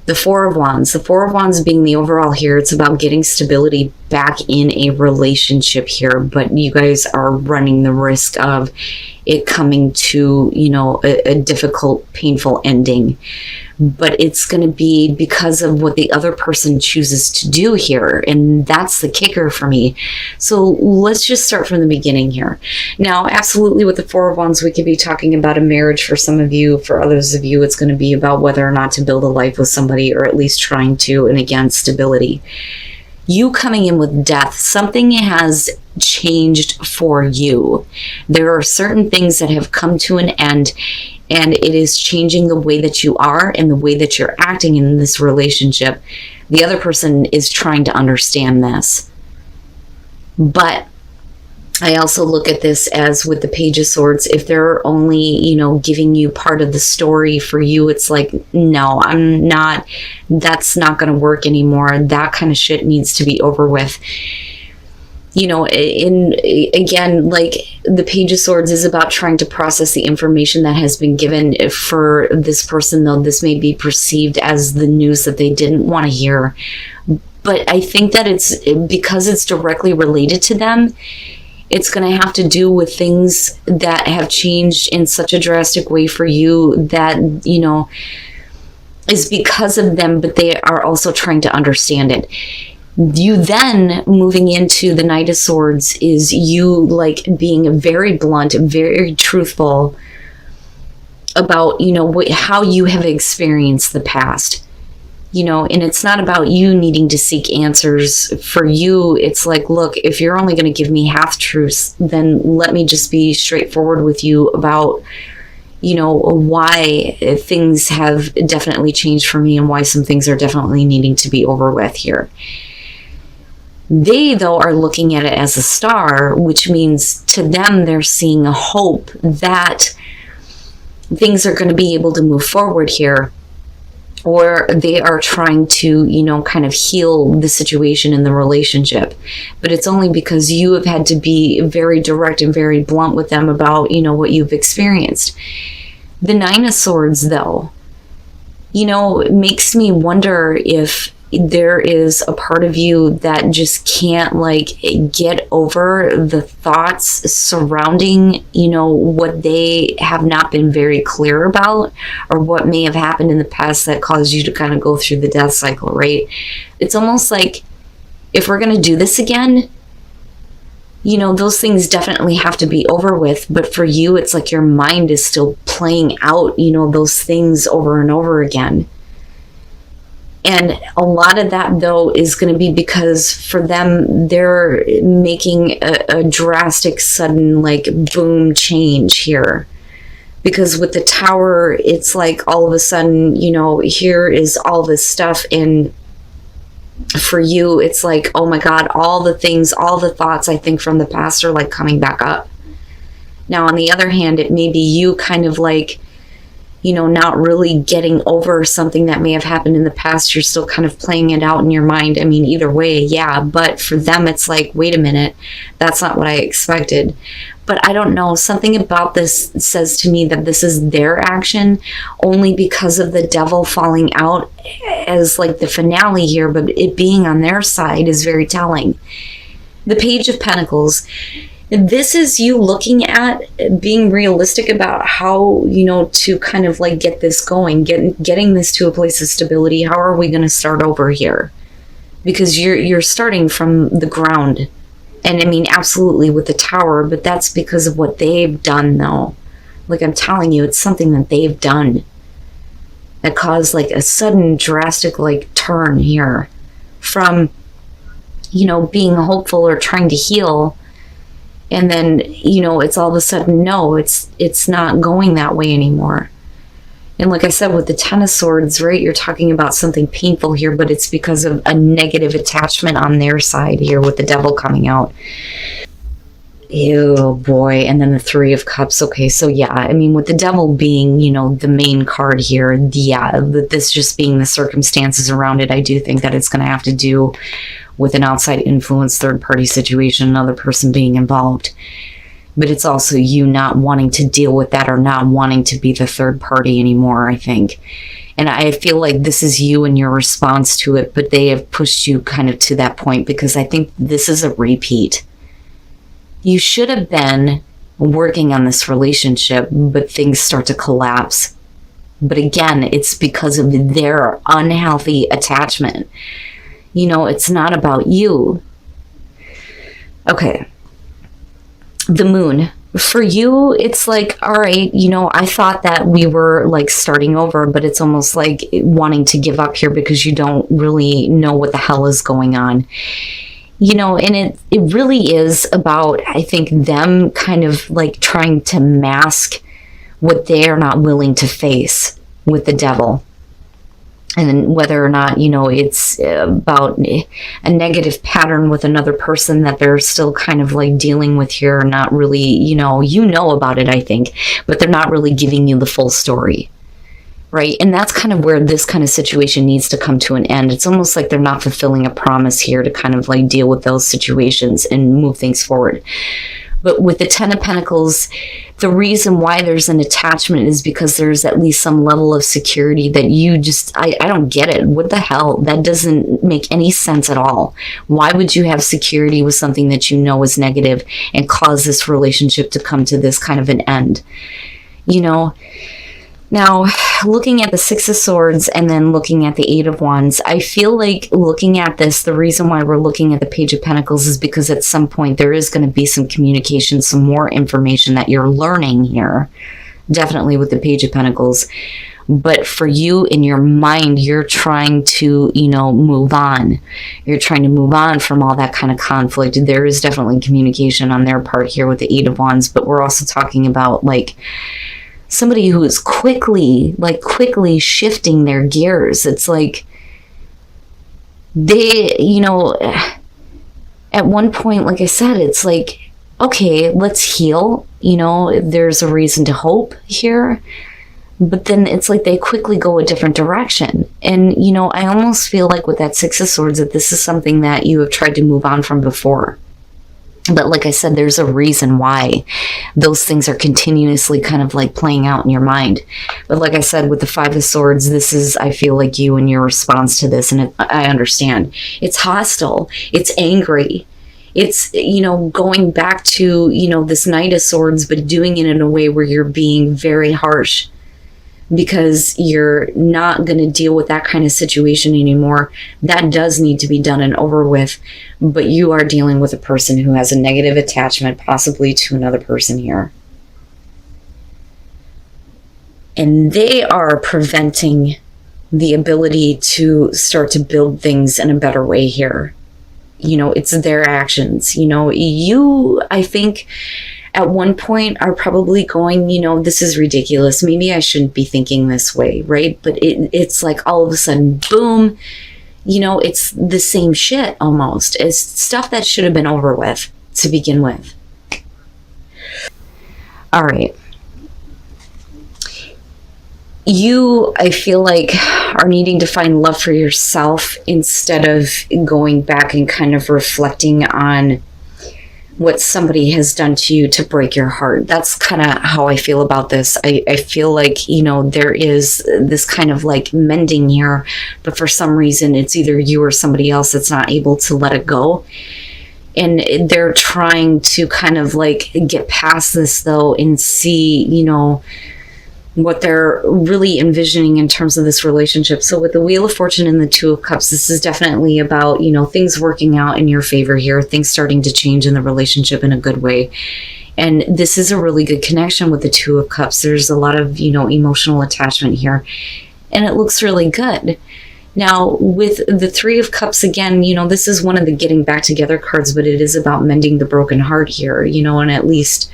The Four of Wands. The Four of Wands being the overall here, it's about getting stability back in a relationship here, but you guys are running the risk of it coming to, a difficult, painful ending. But it's going to be because of what the other person chooses to do here, and that's the kicker for me. So let's just start from the beginning here. Now, absolutely, with the Four of Wands, we could be talking about a marriage for some of you. For others of you, it's going to be about whether or not to build a life with somebody, or at least trying to, and again, stability. You coming in with death, something has changed for you. There are certain things that have come to an end, and it is changing the way that you are and the way that you're acting in this relationship. The other person is trying to understand this. But I also look at this as with the Page of Swords, if they're only, giving you part of the story, for you, it's like, no, that's not going to work anymore. That kind of shit needs to be over with. Again, like the Page of Swords is about trying to process the information that has been given. For this person, though, this may be perceived as the news that they didn't want to hear. But I think that it's because it's directly related to them. It's going to have to do with things that have changed in such a drastic way for you that, is because of them, but they are also trying to understand it. You then moving into the Knight of Swords is you like being very blunt, very truthful about, how you have experienced the past. And it's not about you needing to seek answers. For you, it's like, look, if you're only going to give me half truths, then let me just be straightforward with you about, why things have definitely changed for me and why some things are definitely needing to be over with here. They, though, are looking at it as a star, which means to them, they're seeing a hope that things are going to be able to move forward here. Or they are trying to, kind of heal the situation in the relationship. But it's only because you have had to be very direct and very blunt with them about, what you've experienced. The Nine of Swords, though, makes me wonder if there is a part of you that just can't get over the thoughts surrounding, what they have not been very clear about, or what may have happened in the past that caused you to kind of go through the death cycle, right? It's almost like, if we're going to do this again, those things definitely have to be over with. But for you, it's like your mind is still playing out, those things over and over again. And a lot of that, though, is going to be because for them, they're making a drastic, sudden, boom change here. Because with the Tower, it's like all of a sudden, here is all this stuff. And for you, it's like, oh my God, all the things, all the thoughts, I think, from the past are coming back up. Now, on the other hand, it may be you kind of not really getting over something that may have happened in the past. You're still kind of playing it out in your mind. I mean, either way, yeah. But for them, it's like, wait a minute, that's not what I expected. But I don't know. Something about this says to me that this is their action only because of the Devil falling out as the finale here. But it being on their side is very telling. The Page of Pentacles. This is you looking at being realistic about how, to kind of get this going, getting this to a place of stability. How are we going to start over here? Because you're starting from the ground. And I mean, absolutely with the Tower, but that's because of what they've done, though. I'm telling you, it's something that they've done that caused a sudden drastic turn here from, being hopeful or trying to heal. And then, it's all of a sudden, no, it's not going that way anymore. And like I said, with the Ten of Swords, right, you're talking about something painful here, but it's because of a negative attachment on their side here with the Devil coming out. Ew, boy. And then the Three of Cups. Okay, so yeah, I mean, with the Devil being, the main card here, yeah, this just being the circumstances around it, I do think that it's going to have to do with an outside influence, third-party situation, another person being involved. but it's also you not wanting to deal with that or not wanting to be the third party anymore, I think. And I feel like this is you and your response to it, but they have pushed you kind of to that point because I think this is a repeat. You should have been working on this relationship, but things start to collapse. But again, it's because of their unhealthy attachment. You know, it's not about you. Okay. The moon. For you, it's like, all right, you know, I thought that we were like starting over, but it's almost like wanting to give up here because you don't really know what the hell is going on. You know, and it really is about, I think, them kind of like trying to mask what they are not willing to face with the devil. And then whether or not, you know, it's about a negative pattern with another person that they're still kind of like dealing with here, not really, you know about it, I think, but they're not really giving you the full story, right? And that's kind of where this kind of situation needs to come to an end. It's almost like they're not fulfilling a promise here to kind of like deal with those situations and move things forward. But with the Ten of Pentacles, the reason why there's an attachment is because there's at least some level of security that you just, I don't get it. What the hell? That doesn't make any sense at all. Why would you have security with something that you know is negative and cause this relationship to come to this kind of an end? You know? Now, looking at the Six of Swords and then looking at the Eight of Wands, I feel like looking at this, the reason why we're looking at the Page of Pentacles is because at some point there is going to be some communication, some more information that you're learning here, definitely with the Page of Pentacles. But for you in your mind, you're trying to, you know, move on. You're trying to move on from all that kind of conflict. There is definitely communication on their part here with the Eight of Wands, but we're also talking about like somebody who is quickly shifting their gears. It's like they, you know, at one point, like I said, it's like, okay, let's heal. You know, there's a reason to hope here. But then it's like they quickly go a different direction. And, you know, I almost feel like with that Six of Swords that this is something that you have tried to move on from before. But like I said, there's a reason why those things are continuously kind of like playing out in your mind. But like I said, with the Five of Swords, this is, I feel like you and your response to this, and I understand. It's hostile. It's angry. It's, you know, going back to, you know, this Knight of Swords, but doing it in a way where you're being very harsh. Because you're not going to deal with that kind of situation anymore. That does need to be done and over with. But you are dealing with a person who has a negative attachment, possibly to another person here. And they are preventing the ability to start to build things in a better way here. You know, it's their actions. You know, you, I think, at one point are probably going, you know, this is ridiculous. Maybe I shouldn't be thinking this way, right? But it's like all of a sudden, boom, you know, it's the same shit almost. It's stuff that should have been over with to begin with. All right. You, I feel like, are needing to find love for yourself instead of going back and kind of reflecting on what somebody has done to you to break your heart. That's kind of how I feel about this. I feel like, you know, there is this kind of like mending here, but for some reason it's either you or somebody else that's not able to let it go. And they're trying to kind of like get past this though and see, you know, what they're really envisioning in terms of this relationship. So with the Wheel of Fortune and the Two of Cups, this is definitely about, you know, things working out in your favor here, things starting to change in the relationship in a good way. And this is a really good connection with the Two of Cups. There's a lot of, you know, emotional attachment here, and it looks really good. Now, with the Three of Cups, again, you know, this is one of the getting back together cards, but it is about mending the broken heart here, you know, and at least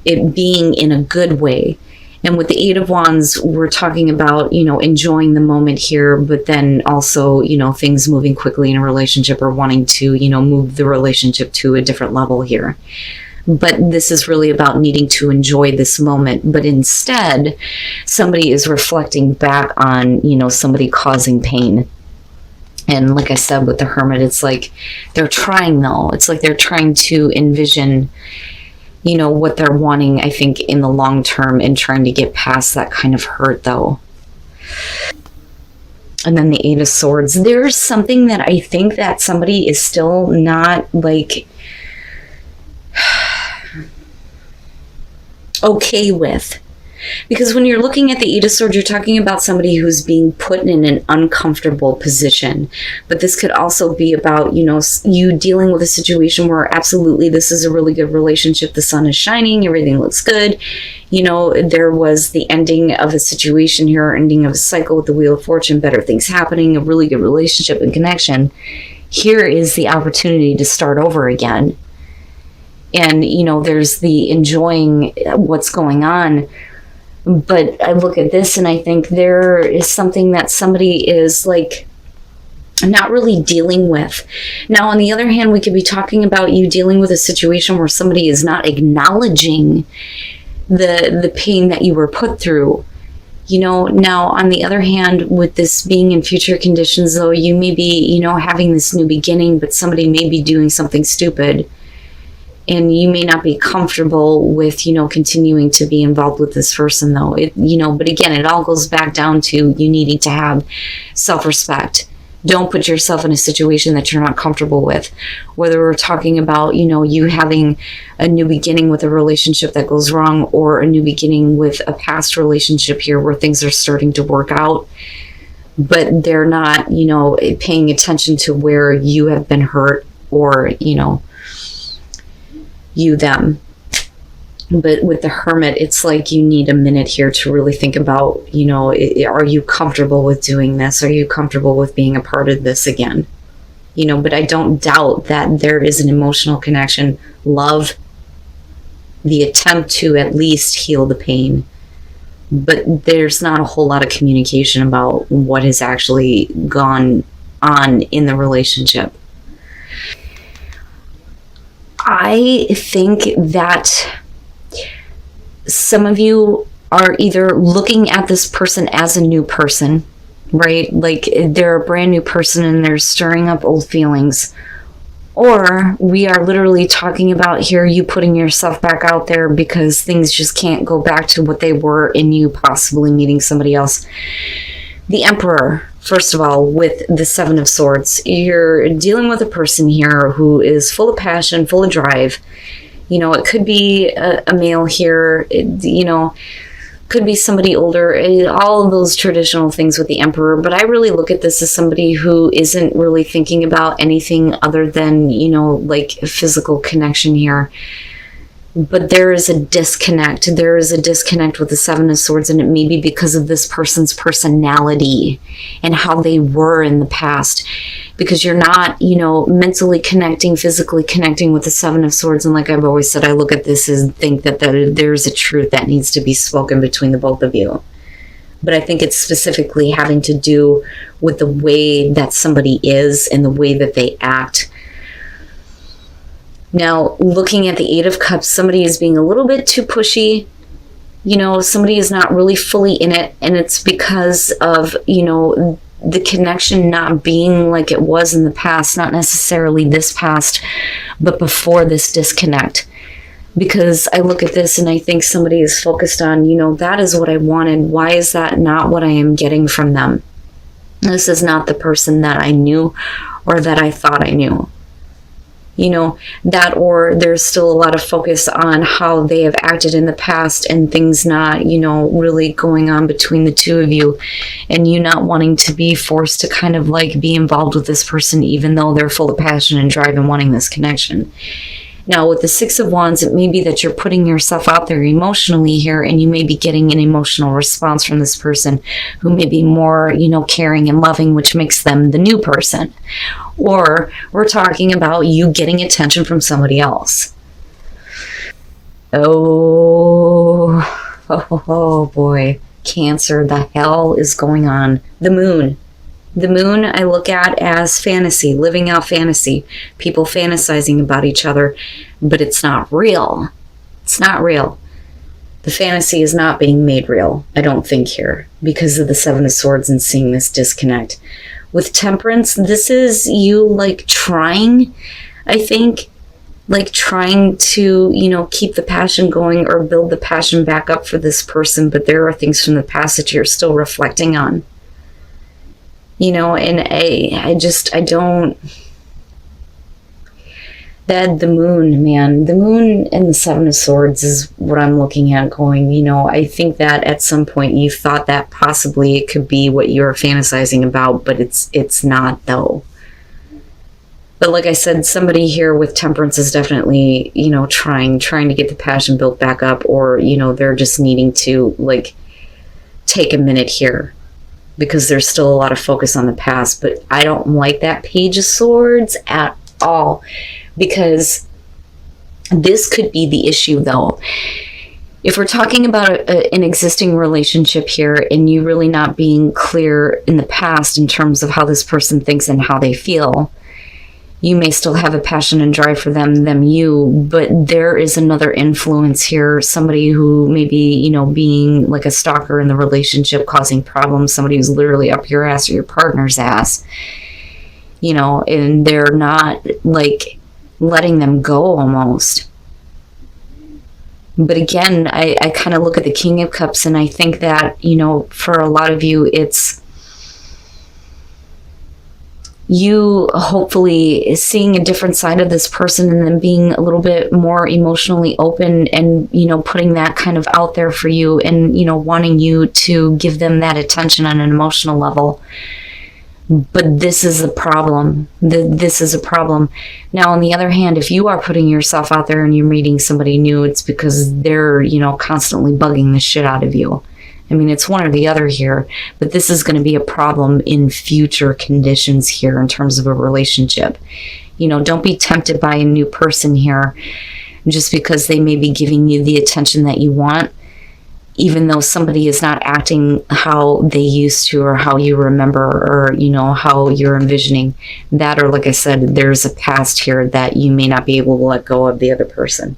it being in a good way. And with the Eight of Wands, we're talking about, you know, enjoying the moment here, but then also, you know, things moving quickly in a relationship or wanting to, you know, move the relationship to a different level here. But this is really about needing to enjoy this moment. But instead, somebody is reflecting back on, you know, somebody causing pain. And like I said, with the Hermit, it's like they're trying though. It's like they're trying to envision what they're wanting, I think, in the long term, and trying to get past that kind of hurt, though. And then the Eight of Swords. There's something that I think that somebody is still not, like, okay with. Because when you're looking at the Eight of Swords, you're talking about somebody who's being put in an uncomfortable position. But this could also be about, you dealing with a situation where absolutely this is a really good relationship. The sun is shining. Everything looks good. There was the ending of a situation here, ending of a cycle with the Wheel of Fortune, better things happening, a really good relationship and connection. Here is the opportunity to start over again. And, there's the enjoying what's going on. But I look at this and I think there is something that somebody is, like, not really dealing with. Now, on the other hand, we could be talking about you dealing with a situation where somebody is not acknowledging the pain that you were put through. Now, on the other hand, with this being in future conditions, though, you may be, having this new beginning, but somebody may be doing something stupid. And you may not be comfortable with, continuing to be involved with this person, though. But again, it all goes back down to you needing to have self-respect. Don't put yourself in a situation that you're not comfortable with. Whether we're talking about, you having a new beginning with a relationship that goes wrong, or a new beginning with a past relationship here where things are starting to work out, but they're not, paying attention to where you have been hurt, or, you them. But with the Hermit, it's like you need a minute here to really think about, are you comfortable with doing this? Are you comfortable with being a part of this again? But I don't doubt that there is an emotional connection, love, the attempt to at least heal the pain. But there's not a whole lot of communication about what has actually gone on in the relationship. I think that some of you are either looking at this person as a new person, right? Like they're a brand new person and they're stirring up old feelings. Or we are literally talking about here you putting yourself back out there because things just can't go back to what they were in you possibly meeting somebody else. The Emperor, first of all, with the Seven of Swords, you're dealing with a person here who is full of passion, full of drive. It could be a male here, could be somebody older, all of those traditional things with the Emperor. But I really look at this as somebody who isn't really thinking about anything other than, like physical connection here. But there is a disconnect. There is a disconnect with the Seven of Swords, and it may be because of this person's personality and how they were in the past. Because you're not, mentally connecting, physically connecting with the Seven of Swords. And like I've always said, I look at this and think that there's a truth that needs to be spoken between the both of you. But I think it's specifically having to do with the way that somebody is and the way that they act. Now, looking at the Eight of Cups, somebody is being a little bit too pushy. Somebody is not really fully in it. And it's because of, the connection not being like it was in the past, not necessarily this past, but before this disconnect. Because I look at this and I think somebody is focused on, that is what I wanted. Why is that not what I am getting from them? This is not the person that I knew or that I thought I knew. That, or there's still a lot of focus on how they have acted in the past and things not, really going on between the two of you, and you not wanting to be forced to kind of like be involved with this person, even though they're full of passion and drive and wanting this connection. Now, with the Six of Wands, it may be that you're putting yourself out there emotionally here, and you may be getting an emotional response from this person who may be more, caring and loving, which makes them the new person. Or we're talking about you getting attention from somebody else. Oh boy. Cancer, the hell is going on? The Moon. The Moon I look at as fantasy, living out fantasy, people fantasizing about each other, but it's not real. It's not real. The fantasy is not being made real, I don't think, here, because of the Seven of Swords and seeing this disconnect. With Temperance, this is you like trying, I think, like trying to, keep the passion going or build the passion back up for this person, but there are things from the past that you're still reflecting on. And I don't. That the moon, man, the moon and the Seven of Swords is what I'm looking at going, I think that at some point you thought that possibly it could be what you're fantasizing about, but it's not though. But like I said, somebody here with temperance is definitely, trying to get the passion built back up, or, they're just needing to like take a minute here because there's still a lot of focus on the past. But I don't like that Page of Swords at all, because this could be the issue though. If we're talking about an existing relationship here and you really not being clear in the past in terms of how this person thinks and how they feel, you may still have a passion and drive for them, you, but there is another influence here, somebody who may be, being like a stalker in the relationship, causing problems, somebody who's literally up your ass or your partner's ass, and they're not like letting them go almost. But again, I kind of look at the King of Cups and I think that, for a lot of you, it's you hopefully seeing a different side of this person and then being a little bit more emotionally open and, putting that kind of out there for you and, wanting you to give them that attention on an emotional level. But this is a problem. This is a problem. Now, on the other hand, if you are putting yourself out there and you're meeting somebody new, it's because they're, constantly bugging the shit out of you. I mean, it's one or the other here, but this is going to be a problem in future conditions here in terms of a relationship. Don't be tempted by a new person here just because they may be giving you the attention that you want, even though somebody is not acting how they used to or how you remember or, how you're envisioning that. Or like I said, there's a past here that you may not be able to let go of the other person.